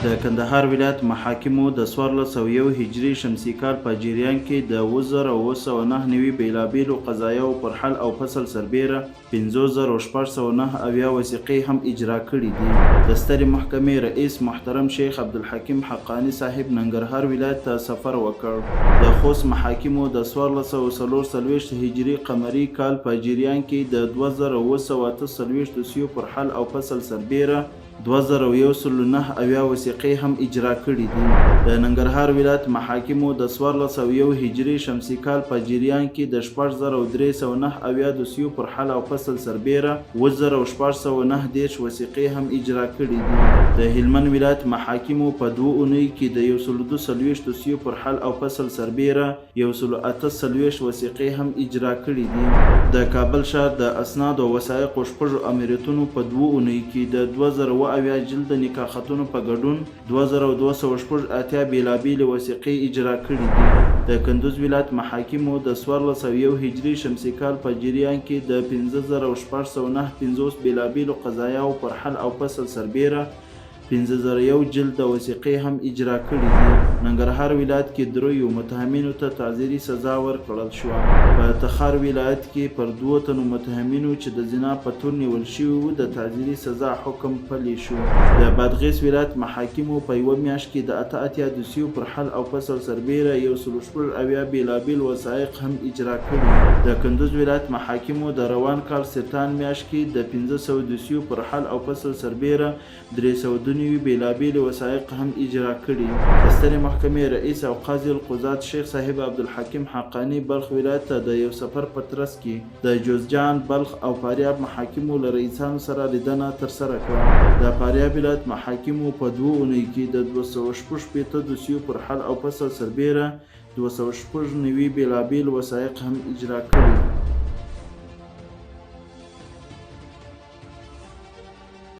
د کندهار ولایت محاکمو د 1401 هجري شمسي کال په جریان کې د 2709 نوي بیلابیلو قضایاو پر حل او فصل سربیره 5609 وثیقې هم اجرا کړي دي. د سترې محکمې رئیس محترم شیخ عبدالحکیم حقانی صاحب ننګرهار ولایت ته سفر وکړ. د خوست محاکمو د 1444 هجري قمري کال په جریان کې د 2748 دوسیو پر حل او فصل سربیره 2109 وثیقې هم اجرا کړي دي. د ننګرهار ولایت محاکمو د 1401 هجري شمسي کال په جریان کې د 6309 دوسیو پر حل او فصل سربیره 1619 وثیقې هم اجرا کړي دي. د هلمند ولایت محاکمو په 2 اونۍ کې د 142 دوسیو پر حل او فصل سربیره 148 وثیقې هم اجرا کړي دي. د کابل ښار د اسناد او وثایقو شپږو امریتونو په 2 اونۍ کې د 2000 جلد نکاحتونو په ګډون 2280 بیلابیلې وثیقې اجرا کړي دي. د کندوز ولایت محاکمو د 1401 هجري شمسي کال په جریان کې د 5609 بیلابیلو قضایاو پر حل او فصل سربیره 5001 جلد وثیقې هم اجرا کړي دي. ننګرهار ولایت کې دریو متهمینو ته تعزیري سزا ورکړل شوه. په تخار ولایت کې پر 2 تنو متهمینو چې د زنا په تور نیول شوي وو د تعزیري سزا حکم پلی شو. د بادغیس ولایت محاکمو په یوه میاشت کې د 88 دوسیو پر حل او فصل سربیره 116 بیلابیل وثایق هم اجرا کړي. د کندوز ولایت محاکمو د روان کال سرطان میاشت کې د 1500 دوسیو پر حل او فصل سربیره 302 بیلابیل وثایق هم اجرا کړي. د سترې محکمې رئیس او قاضي القضات شیخ صاحب عبدالحکیم حقانی بلخ ولایت ته د یو سفر په ترڅ کې د جوزجان، بلخ او فاریاب محاکمو له رئیسانو سره لیدنه ترسره کړه. د فاریاب ولایت محاکمو په 2 اونۍ کې د 216 دوسیو پر حل او فصل سربیره 290 بیلابیل وثایق هم اجرا کړي.